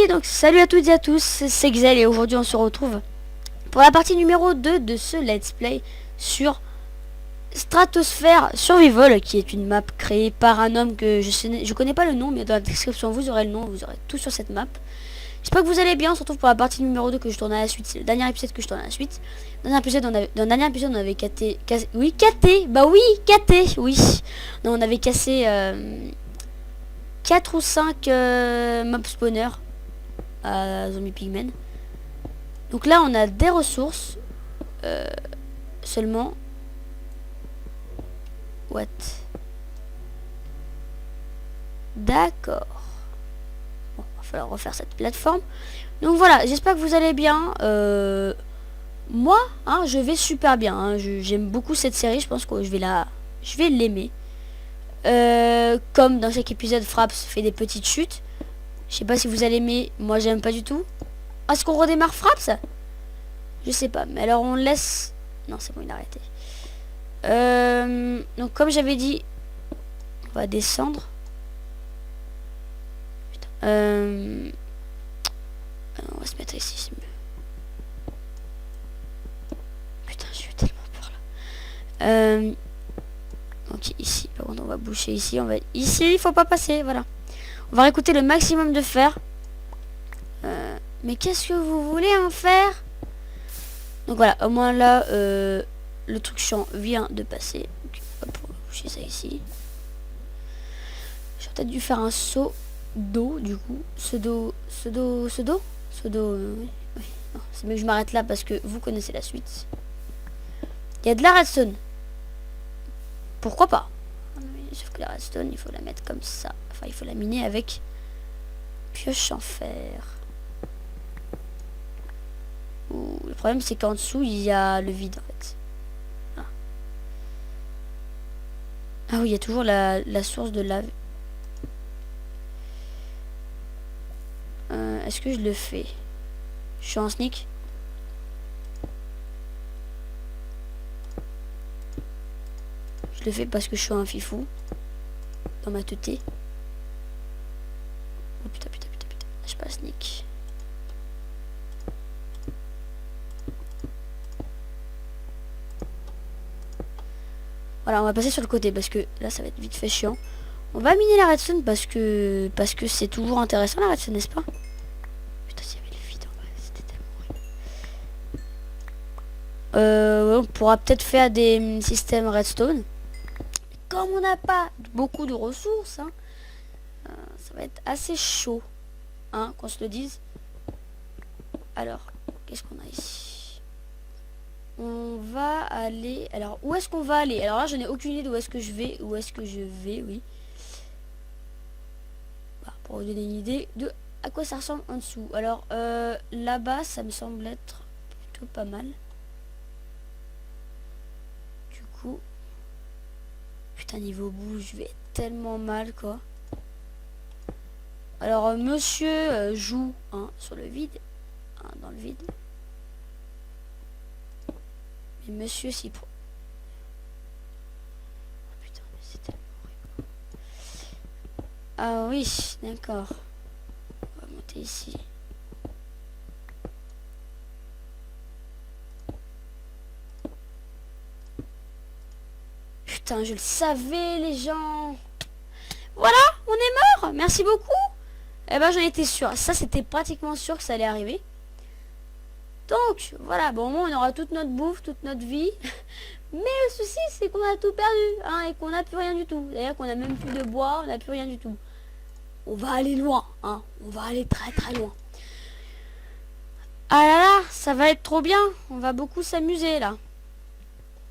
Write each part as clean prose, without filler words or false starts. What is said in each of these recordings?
Ok, donc salut à toutes et à tous, c'est Xel et aujourd'hui on se retrouve pour la partie numéro 2 de ce let's play sur Stratosphere Survival, qui est une map créée par un homme que je connais pas le nom, mais dans la description vous aurez le nom, vous aurez tout sur cette map. J'espère que vous allez bien. On se retrouve pour la partie numéro 2 que je tourne à la suite. C'est le dernier épisode que je tourne à la suite. Dans le dernier épisode on avait cassé, oui. Non, on avait cassé 4 ou 5 mob spawners à Zombie Pigmen. Donc là on a des ressources seulement. What? D'accord. Bon, va falloir refaire cette plateforme. Donc voilà, j'espère que vous allez bien. Moi, je vais super bien. J'aime beaucoup cette série. Je pense que je vais l'aimer. Comme dans chaque épisode, Fraps fait des petites chutes. Je sais pas si vous allez aimer. Moi, j'aime pas du tout. Est-ce qu'on redémarre Fraps? Je sais pas. Mais alors, on laisse. Non, c'est bon, il a arrêté. Donc, comme j'avais dit, on va descendre. Putain. On va se mettre ici, c'est mieux. Putain, j'ai eu tellement peur là. Ok, ici. Par contre, on va boucher ici. On va ici. Il faut pas passer. Voilà. On va réécouter le maximum de fer. Mais qu'est-ce que vous voulez en faire? Donc voilà. Au moins là, le truc chiant vient de passer. Donc, hop, on va boucher ça ici. J'aurais peut-être dû faire un saut d'eau du coup. Ce dos. Oui. Non, c'est mieux que je m'arrête là parce que vous connaissez la suite. Il y a de la redstone. Pourquoi pas? Sauf que la redstone, il faut la mettre comme ça. Enfin, il faut la miner avec pioche en fer. Ouh, le problème, c'est qu'en dessous, il y a le vide, en fait. Ah oui, il y a toujours la source de lave. Est-ce que je le fais? Je suis en sneak. Je le fais parce que je suis un fifou. Dans ma teuté. Oh putain. Je suis pas sneak. Voilà, on va passer sur le côté parce que là ça va être vite fait chiant. On va miner la redstone parce que c'est toujours intéressant la redstone, n'est-ce pas? Putain, s'il y avait le vide en vrai, c'était tellement horrible. On pourra peut-être faire des systèmes redstone. Comme on n'a pas beaucoup de ressources, ça va être assez chaud, qu'on se le dise. Alors, qu'est-ce qu'on a ici? On va aller... Alors, où est-ce qu'on va aller? Alors là, je n'ai aucune idée d'où est-ce que je vais. Oui. Voilà, pour vous donner une idée de à quoi ça ressemble en dessous. Alors, là-bas, ça me semble être plutôt pas mal. Du coup... Putain, niveau bout, je vais tellement mal, quoi. Alors, monsieur joue sur le vide. Dans le vide. Mais monsieur s'y prend. Oh, putain, mais c'est tellement horrible. Ah oui, d'accord. On va monter ici. Putain, je le savais, les gens. Voilà, on est mort. Merci beaucoup. Eh ben, j'en étais sûr. Ça, c'était pratiquement sûr que ça allait arriver. Donc, voilà, bon, au moins, on aura toute notre bouffe, toute notre vie. Mais le souci, c'est qu'on a tout perdu, et qu'on n'a plus rien du tout. D'ailleurs, qu'on a même plus de bois, on n'a plus rien du tout. On va aller loin, On va aller très très loin. Ah là là, ça va être trop bien. On va beaucoup s'amuser, là.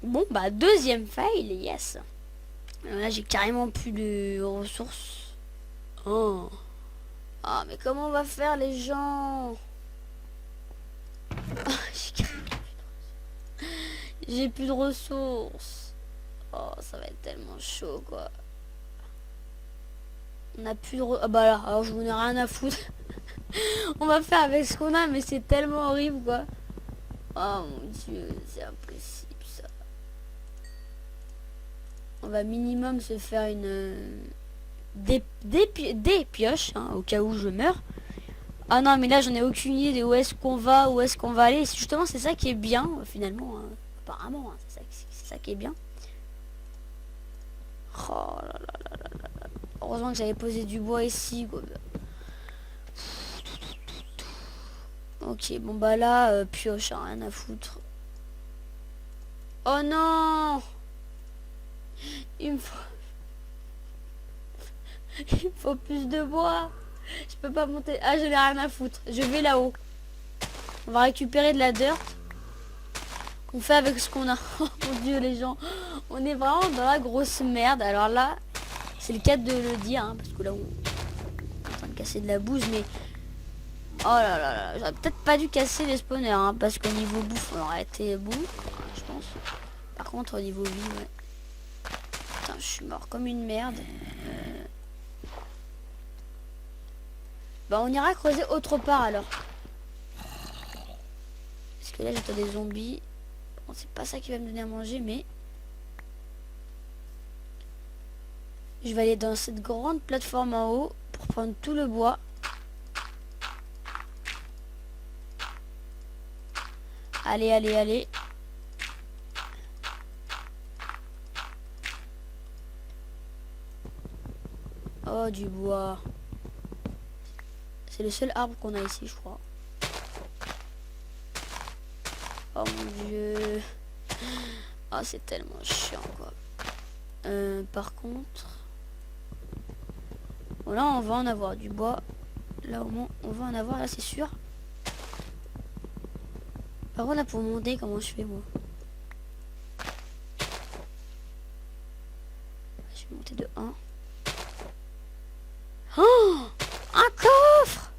Bon, bah, deuxième fail, yes. Là, j'ai carrément plus de ressources. Oh. Ah, mais comment on va faire, les gens? J'ai plus de ressources. Oh, ça va être tellement chaud, quoi. On a plus de ah bah là, alors je vous ai rien à foutre. On va faire avec ce qu'on a, mais c'est tellement horrible, quoi. Oh mon dieu, c'est impossible, ça. On va minimum se faire des pioches, au cas où je meurs. Ah non, mais là, j'en ai aucune idée de où est-ce qu'on va, où est-ce qu'on va aller. Justement, c'est ça qui est bien, finalement. Hein. Apparemment, hein, c'est ça qui est bien. Oh là là. Heureusement que j'avais posé du bois ici. Quoi. Ok, bon bah là, pioche, hein, rien à foutre. Oh non! Il me faut... Il me faut plus de bois. Je peux pas monter. Ah, je n'ai rien à foutre. Je vais là-haut. On va récupérer de la dirt. On fait avec ce qu'on a. Oh mon dieu, les gens. On est vraiment dans la grosse merde. Alors là, c'est le cas de le dire. Hein, parce que là, on est en train de casser de la bouse. Mais... Oh là là là. J'aurais peut-être pas dû casser les spawners. Hein, parce qu'au niveau bouffe, on aurait été bon. Je pense. Par contre, au niveau vie, ouais. Putain, je suis mort comme une merde. Bah, on ira creuser autre part alors. Parce que là, j'entends des zombies. Bon, c'est pas ça qui va me donner à manger, mais... Je vais aller dans cette grande plateforme en haut pour prendre tout le bois. Allez, allez, allez. Oh, du bois. C'est le seul arbre qu'on a ici, je crois. Oh mon dieu. Ah, c'est tellement chiant, quoi. Par contre... Bon, là, on va en avoir du bois. Là, au moins, on va en avoir, là, c'est sûr. Par contre, là, pour monter, comment je fais, moi? Je vais monter de 1. Oh! Un coffre!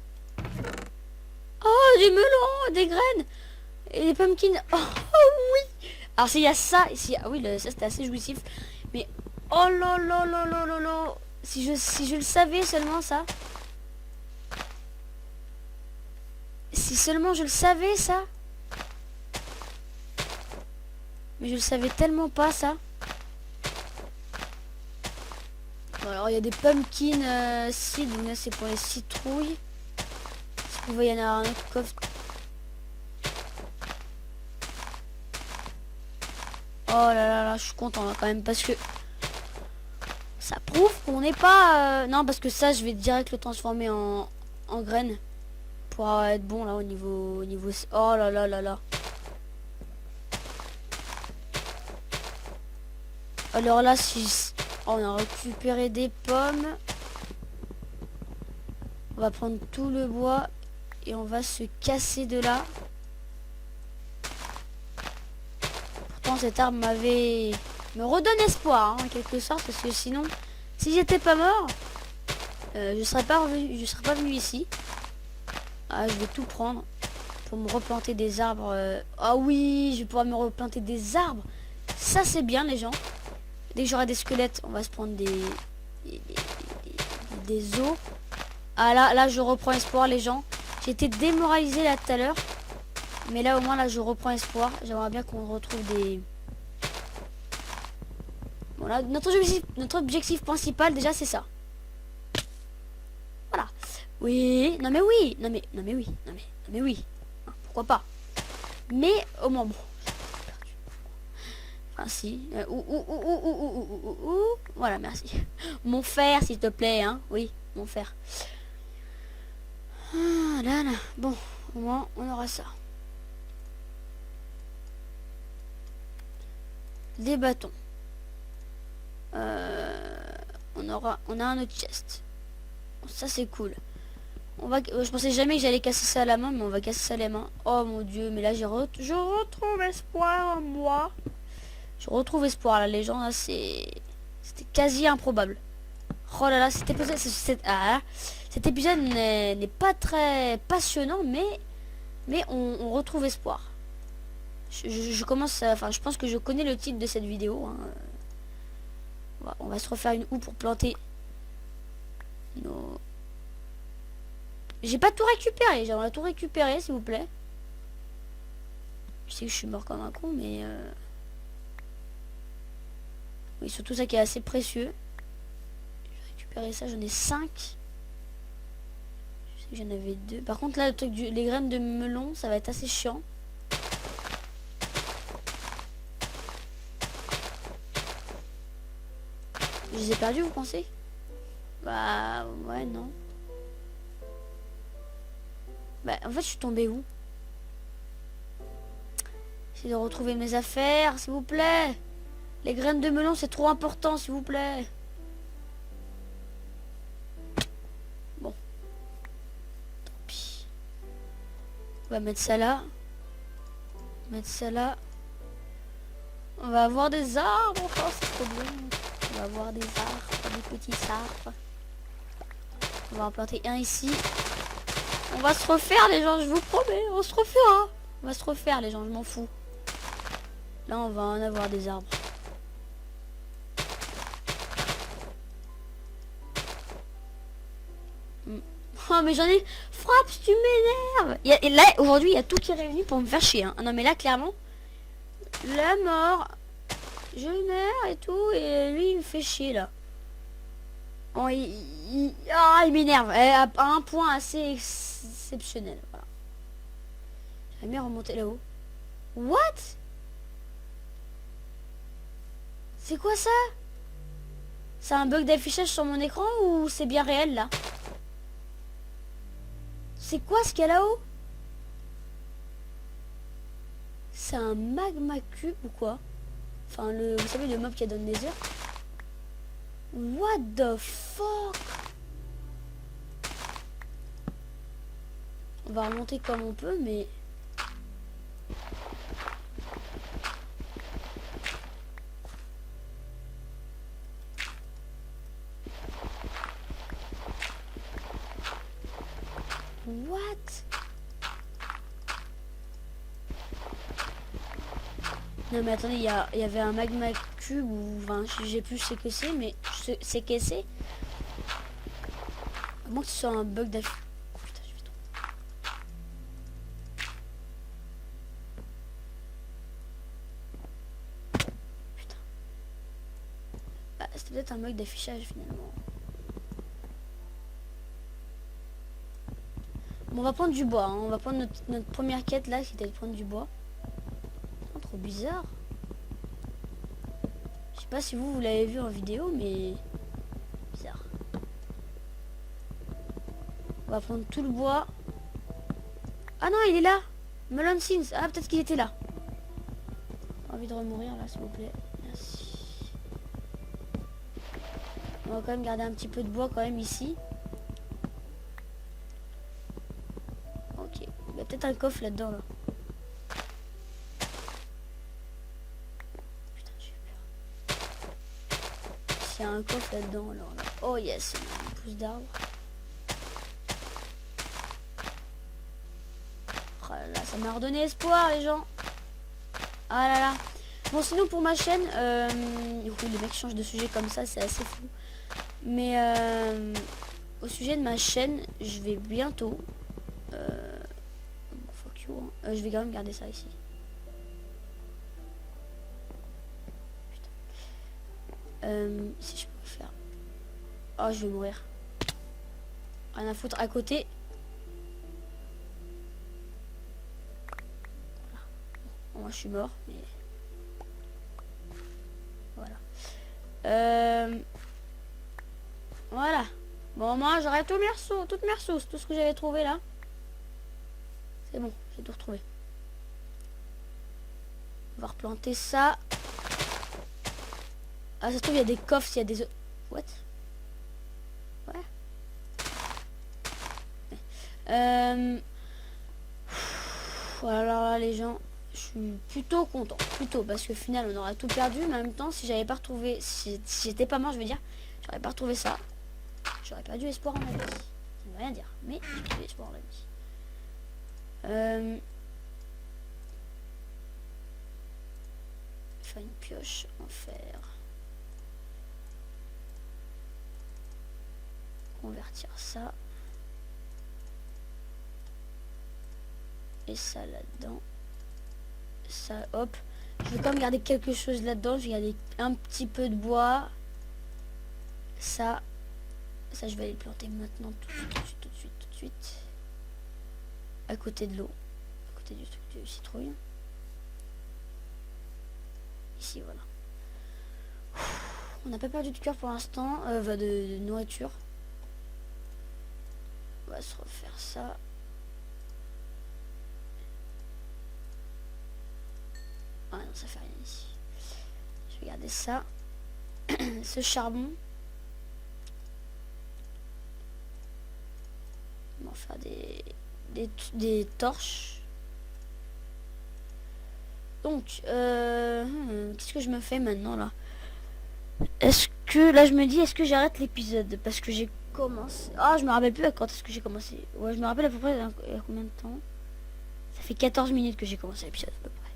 Oh, du melon, des graines et des pumpkins. Oh, oui! Alors, s'il y a ça, ici, ah oui, ça c'était assez jouissif. Mais, oh là là là là là là! Si je le savais seulement ça. Si seulement je le savais ça. Mais je le savais tellement pas ça. Bon, alors il y a des pumpkins seeds, donc là c'est pour les citrouilles. Est-ce qu'on voit, il y en a un autre coffre. Oh là là là, je suis content là, quand même parce que ça prouve qu'on n'est pas... Non, parce que ça je vais direct le transformer en graines. Pour être bon là au niveau... Oh là là là là. Alors là, si on a récupéré des pommes, on va prendre tout le bois et on va se casser de là. Pourtant, cet arbre me redonne espoir, hein, en quelque sorte, parce que sinon, si j'étais pas mort, je serais pas venu ici. Ah, je vais tout prendre pour me replanter des arbres. Ah oui, je vais pouvoir me replanter des arbres. Ça, c'est bien, les gens. Dès que j'aurai des squelettes, on va se prendre des os. Ah là, je reprends espoir, les gens. J'ai été démoralisé là tout à l'heure. Mais là, au moins, là, je reprends espoir. J'aimerais bien qu'on retrouve des... Bon, là, notre objectif principal, déjà, c'est ça. Voilà. Oui, non mais oui. Non mais oui. Non mais oui. Pourquoi pas. Mais, au moins, bon. Enfin, si. Voilà, merci. Mon fer, s'il te plaît, hein. Oui, mon fer. Ah, là, là. Bon, au moins, on aura ça. Des bâtons. On a un autre chest. Bon, ça, c'est cool. Je pensais jamais que j'allais casser ça à la main, mais on va casser ça à la main. Oh mon dieu, mais là, je retrouve espoir en moi. Je retrouve espoir là, les gens là, c'était quasi improbable. Oh là là, cet épisode, cet épisode n'est pas très passionnant, mais on retrouve espoir. Je commence, enfin, je pense que je connais le titre de cette vidéo. Hein. On va se refaire une houe pour planter nos... J'ai pas tout récupéré, j'aimerais tout récupérer, s'il vous plaît. Je sais que je suis mort comme un con, mais... Oui, surtout ça qui est assez précieux. Je vais récupérer ça, j'en ai 5. J'en avais 2. Par contre là, le truc les graines de melon, ça va être assez chiant. Je les ai perdus, vous pensez? Bah ouais, non. Bah en fait, je suis tombée où? J'essaie de retrouver mes affaires, s'il vous plaît. Les graines de melon, c'est trop important, s'il vous plaît. Bon. Tant pis. On va mettre ça là. Mettre ça là. On va avoir des arbres encore, c'est trop bien. On va avoir des arbres, des petits arbres. On va en planter un ici. On va se refaire les gens, je vous promets, on se refera. On va se refaire les gens, je m'en fous. Là on va en avoir des arbres. Oh mais j'en ai... Frappe, tu m'énerves. Et là aujourd'hui il y a tout qui est réuni pour me faire chier. Hein. Non mais là clairement, la mort, je meurs et tout, et lui il me fait chier là. Oh, il m'énerve à un point assez exceptionnel. Voilà. J'aimerais bien remonter là-haut. What? C'est quoi ça? C'est un bug d'affichage sur mon écran ou c'est bien réel là? C'est quoi ce qu'il y a là-haut? C'est un magma cube ou quoi? Enfin vous savez le mob qui a donné des heures. What the fuck? On va remonter comme on peut, mais... What? Non mais attendez, il y avait un magma cube ou... Enfin, j'ai plus ce que c'est, mais c'est que c'est... À moins que ce soit un bug d'affichage. Oh putain, je vais tomber. Putain. Bah, c'était peut-être un bug d'affichage finalement. Bon, on va prendre du bois, hein. On va prendre notre première quête là, qui était de prendre du bois. Oh, trop bizarre. Je sais pas si vous l'avez vu en vidéo, mais... Bizarre. On va prendre tout le bois. Ah non, il est là. Melon Sims. Ah, peut-être qu'il était là. J'ai envie de remourir là, s'il vous plaît. Merci. On va quand même garder un petit peu de bois quand même ici. Ok. Il y a peut-être un coffre là-dedans là. Putain, j'ai eu peur. S'il y a un coffre là-dedans, alors là. Oh yes, une pousse d'arbre. Oh là là, ça m'a redonné espoir les gens. Ah là là. Bon sinon pour ma chaîne, oui, les mecs changent de sujet comme ça, c'est assez fou. Mais au sujet de ma chaîne, je vais bientôt... fuck you, hein. Je vais quand même garder ça ici. Putain. Si je peux faire... Oh, je vais mourir. Rien à foutre à côté. Voilà. Bon, moi je suis mort, mais... Voilà. Voilà. Bon, moi j'aurais toutes mes ressources, tout ce que j'avais trouvé là. C'est bon, j'ai tout retrouvé. On va replanter ça. Ah, ça se trouve, il y a des coffres, s'il y a des... What? Ouais. Alors là, les gens, je suis plutôt content. Plutôt, parce que au final, on aurait tout perdu. Mais en même temps, si j'avais pas retrouvé... Si j'étais pas mort, je veux dire, j'aurais pas retrouvé ça. J'aurais perdu espoir en la vie. Ça ne veut rien dire, mais j'ai perdu espoir en la vie. Faire une pioche en fer. Convertir ça. Et ça là-dedans. Ça, hop. Je vais quand même garder quelque chose là-dedans. Je vais garder un petit peu de bois. Ça, je vais aller le planter maintenant tout de suite, tout de suite, tout de suite, tout de suite. À côté de l'eau. À côté du truc de citrouille. Ici, voilà. On n'a pas perdu de cœur pour l'instant. De nourriture. On va se refaire ça. Ah non, ça fait rien ici. Je vais garder ça. Ce charbon. On va faire des torches. Donc, qu'est-ce que je me fais maintenant là? Est-ce que, là je me dis, est-ce que j'arrête l'épisode? Parce que j'ai commencé... Ah, je me rappelle plus à quand est-ce que j'ai commencé. Ouais, je me rappelle à peu près il y a combien de temps. Ça fait 14 minutes que j'ai commencé l'épisode à peu près.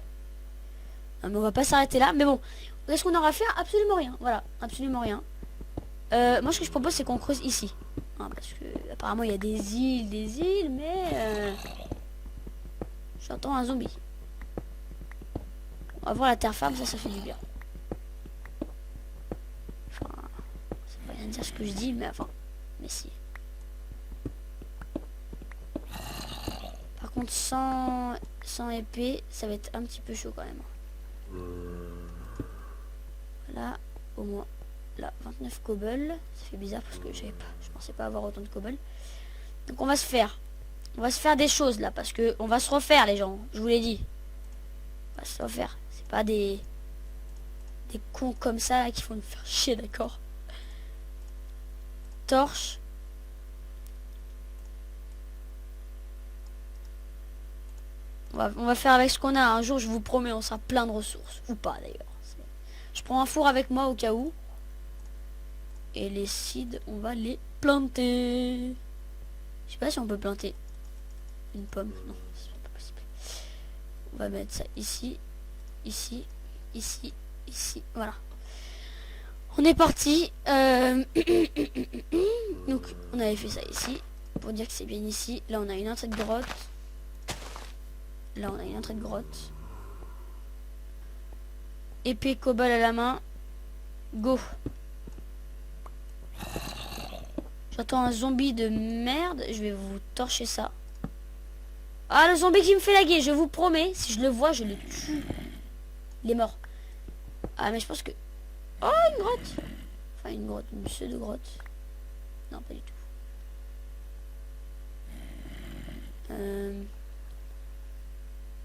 Non, mais on va pas s'arrêter là. Mais bon, qu'est-ce qu'on aura fait? Absolument rien. Voilà, absolument rien. Moi, ce que je propose, c'est qu'on creuse ici. Hein, parce que apparemment, il y a des îles, mais... J'entends un zombie. On va voir la terre ferme, ça fait du bien. Enfin, ça veut rien dire ce que je dis, mais enfin, mais si. Par contre, sans épée, ça va être un petit peu chaud quand même. Voilà, au moins, là, 29 cobble. Ça fait bizarre parce que je pensais pas avoir autant de cobble. Donc on va se faire des choses là, parce que on va se refaire les gens, je vous l'ai dit. On va se refaire. C'est pas des cons comme ça là, qui font nous faire chier, d'accord. Torche. On va faire avec ce qu'on a. Un jour, je vous promets, on sera plein de ressources. Ou pas d'ailleurs. Je prends un four avec moi au cas où. Et les seeds, on va les planter. Je sais pas si on peut planter une pomme. Non, c'est pas possible. On va mettre ça ici. Ici. Ici. Ici. Voilà. On est parti. Donc, on avait fait ça ici. Pour dire que c'est bien ici. Là, on a une entrée de grotte. Là, on a une entrée de grotte. Épée cobble à la main. Go. J'entends un zombie de merde. Je vais vous torcher ça. Ah, le zombie qui me fait laguer. Je vous promets. Si je le vois, je le tue. Il est mort. Ah, mais je pense que... Oh, une grotte. Enfin, une grotte. Une pseudo-grotte. Non, pas du tout.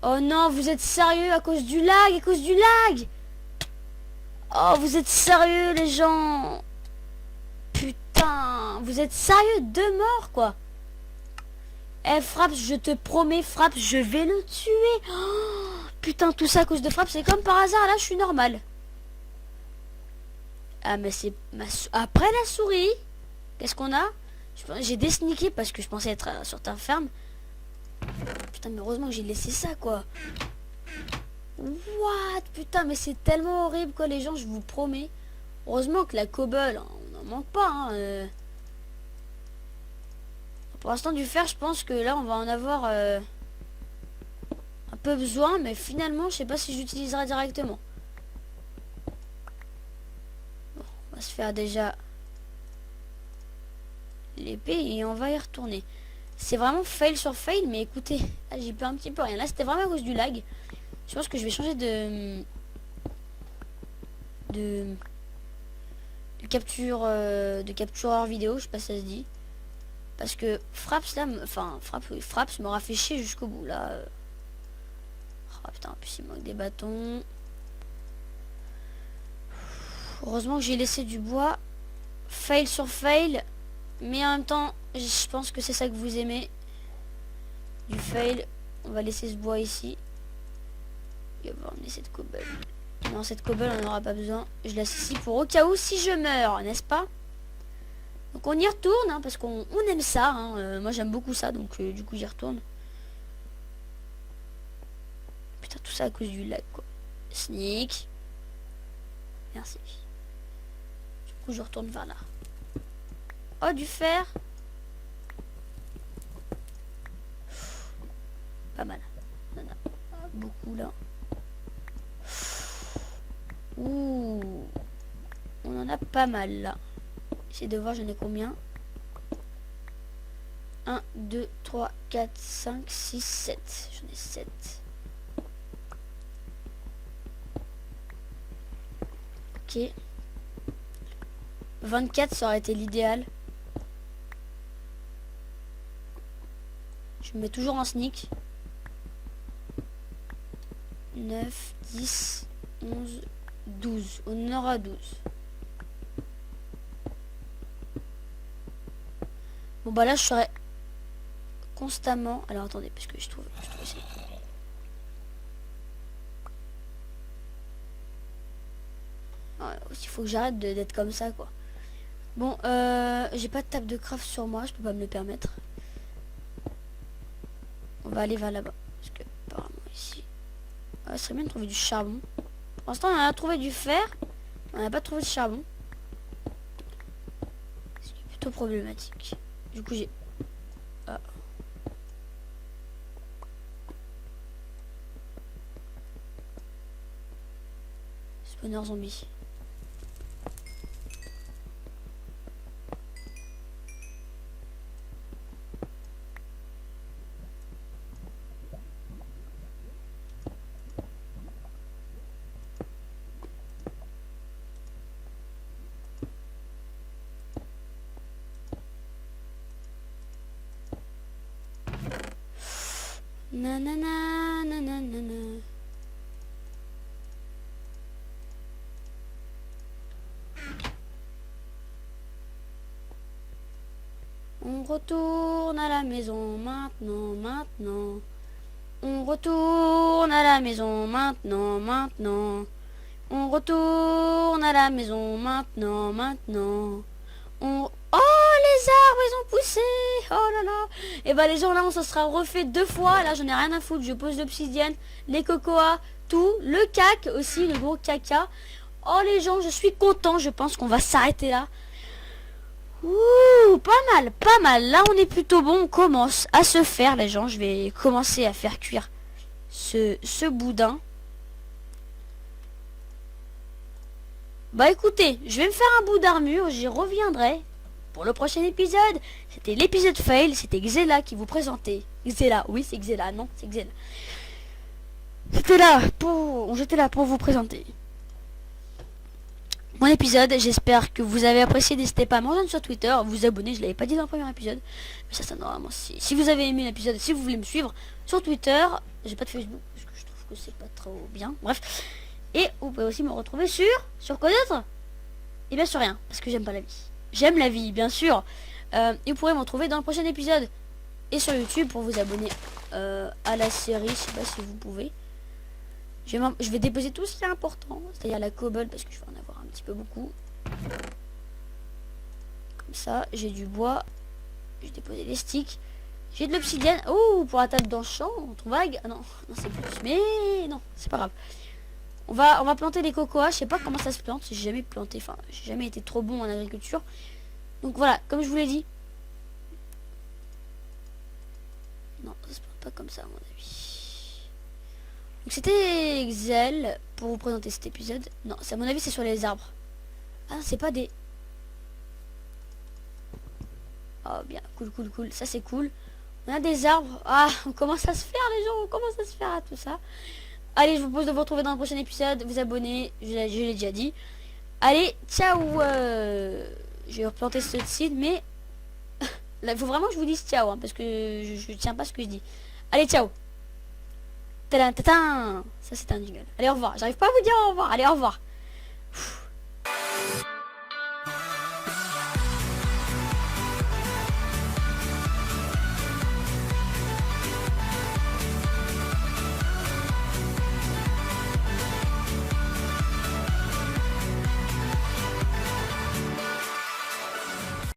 Oh non, vous êtes sérieux à cause du lag, à cause du lag. Oh, vous êtes sérieux les gens. Putain, vous êtes sérieux? 2 morts quoi. Eh Fraps, je te promets Fraps, je vais le tuer. Oh, putain, tout ça à cause de Fraps, c'est comme par hasard, là je suis normal. Ah mais c'est après la souris. Qu'est-ce qu'on a? J'ai désneaké parce que je pensais être sur ta ferme. Putain, mais heureusement que j'ai laissé ça, quoi. What? Putain, mais c'est tellement horrible, quoi, les gens, je vous promets. Heureusement que la cobble, hein, on n'en manque pas, hein. Pour l'instant, du fer, je pense que là, on va en avoir un peu besoin, mais finalement, je sais pas si j'utiliserai directement. Bon, on va se faire déjà l'épée et on va y retourner. C'est vraiment fail sur fail, mais écoutez, là j'y peux un petit peu rien. Là c'était vraiment à cause du lag. Je pense que je vais changer de captureur vidéo, je sais pas si ça se dit. Parce que Fraps là, Fraps m'aura fait chier jusqu'au bout là. Oh putain, en plus il manque des bâtons. Heureusement que j'ai laissé du bois. Fail sur fail. Mais en même temps, je pense que c'est ça que vous aimez. Du fail. On va laisser ce bois ici. Et on va emmener cette cobble. Non, cette cobble, on n'en aura pas besoin. Je laisse ici pour au cas où si je meurs, n'est-ce pas? Donc on y retourne, hein, parce qu'on aime ça. Hein. Moi j'aime beaucoup ça, donc du coup j'y retourne. Putain, tout ça à cause du lag, quoi. Sneak. Merci. Du coup je retourne vers là. Oh, du fer. Pas mal. On en a beaucoup là. Ouh. On en a pas mal là. J'essaie de voir j'en ai combien. 1, 2, 3, 4, 5, 6, 7. J'en ai 7. Ok. 24, ça aurait été l'idéal. Je me mets toujours en sneak. 9, 10, 11, 12. On en aura 12. Bon bah là je serai constamment. Alors attendez, parce que je trouve ça. Il faut que j'arrête d'être comme ça quoi. Bon, j'ai pas de table de craft sur moi, je peux pas me le permettre. On va aller vers là-bas. Parce que apparemment ici. Ça serait bien de trouver du charbon. Pour l'instant on a trouvé du fer. On n'a pas trouvé de charbon. C'est plutôt problématique. Du coup j'ai... Ah. Spawner zombie. Nanana, nanana. On retourne à la maison maintenant. On retourne à la maison maintenant. On retourne à la maison maintenant. Oh, les arbres, ils ont poussé. Oh là là. Et bah les gens, là, on se sera refait 2 fois. Là, j'en ai rien à foutre. Je pose l'obsidienne, les cocoas, tout. Le cac aussi, le gros caca. Oh, les gens, je suis content. Je pense qu'on va s'arrêter là. Ouh, pas mal. Là, on est plutôt bon. On commence à se faire, les gens. Je vais commencer à faire cuire ce boudin. Bah écoutez, je vais me faire un bout d'armure, j'y reviendrai pour le prochain épisode. C'était l'épisode fail, c'était Xela qui vous présentait. Xela, oui c'est Xela, non c'est Xela. J'étais là pour vous présenter mon épisode. J'espère que vous avez apprécié. N'hésitez pas à me rejoindre sur Twitter, vous abonner, je l'avais pas dit dans le premier épisode. Mais ça normalement si vous avez aimé l'épisode, si vous voulez me suivre sur Twitter, j'ai pas de Facebook parce que je trouve que c'est pas trop bien. Bref. Et vous pouvez aussi me retrouver sur quoi d'autre? Et bien sur rien, parce que j'aime pas la vie. J'aime la vie, bien sûr. Et vous pourrez me retrouver dans le prochain épisode. Et sur YouTube pour vous abonner à la série, je sais pas si vous pouvez. Je vais déposer tout ce qui est important, c'est-à-dire la cobble, parce que je vais en avoir un petit peu beaucoup. Comme ça, j'ai du bois. J'ai déposé les sticks. J'ai de l'obsidienne. Oh, pour la table d'enchant, on vague. Ah non, non c'est plus. Mais non, c'est pas grave. On va planter des cocoas. Je sais pas comment ça se plante. J'ai jamais planté. Enfin, j'ai jamais été trop bon en agriculture. Donc voilà, comme je vous l'ai dit. Non, ça se plante pas comme ça à mon avis. Donc c'était Xel pour vous présenter cet épisode. Non, à mon avis c'est sur les arbres. Ah, c'est pas des... Oh bien, cool. Ça c'est cool. On a des arbres. Ah, on commence à se faire les gens. On commence à se faire à tout ça. Allez, je vous propose de vous retrouver dans le prochain épisode. Vous abonner, je l'ai déjà dit. Allez, ciao. Je vais replanter ce seed, mais là, il faut vraiment que je vous dise ciao, hein, parce que je tiens pas ce que je dis. Allez, ciao. Tadam, tadam. Ça, c'est un jingle. Allez, au revoir. J'arrive pas à vous dire au revoir. Allez, au revoir.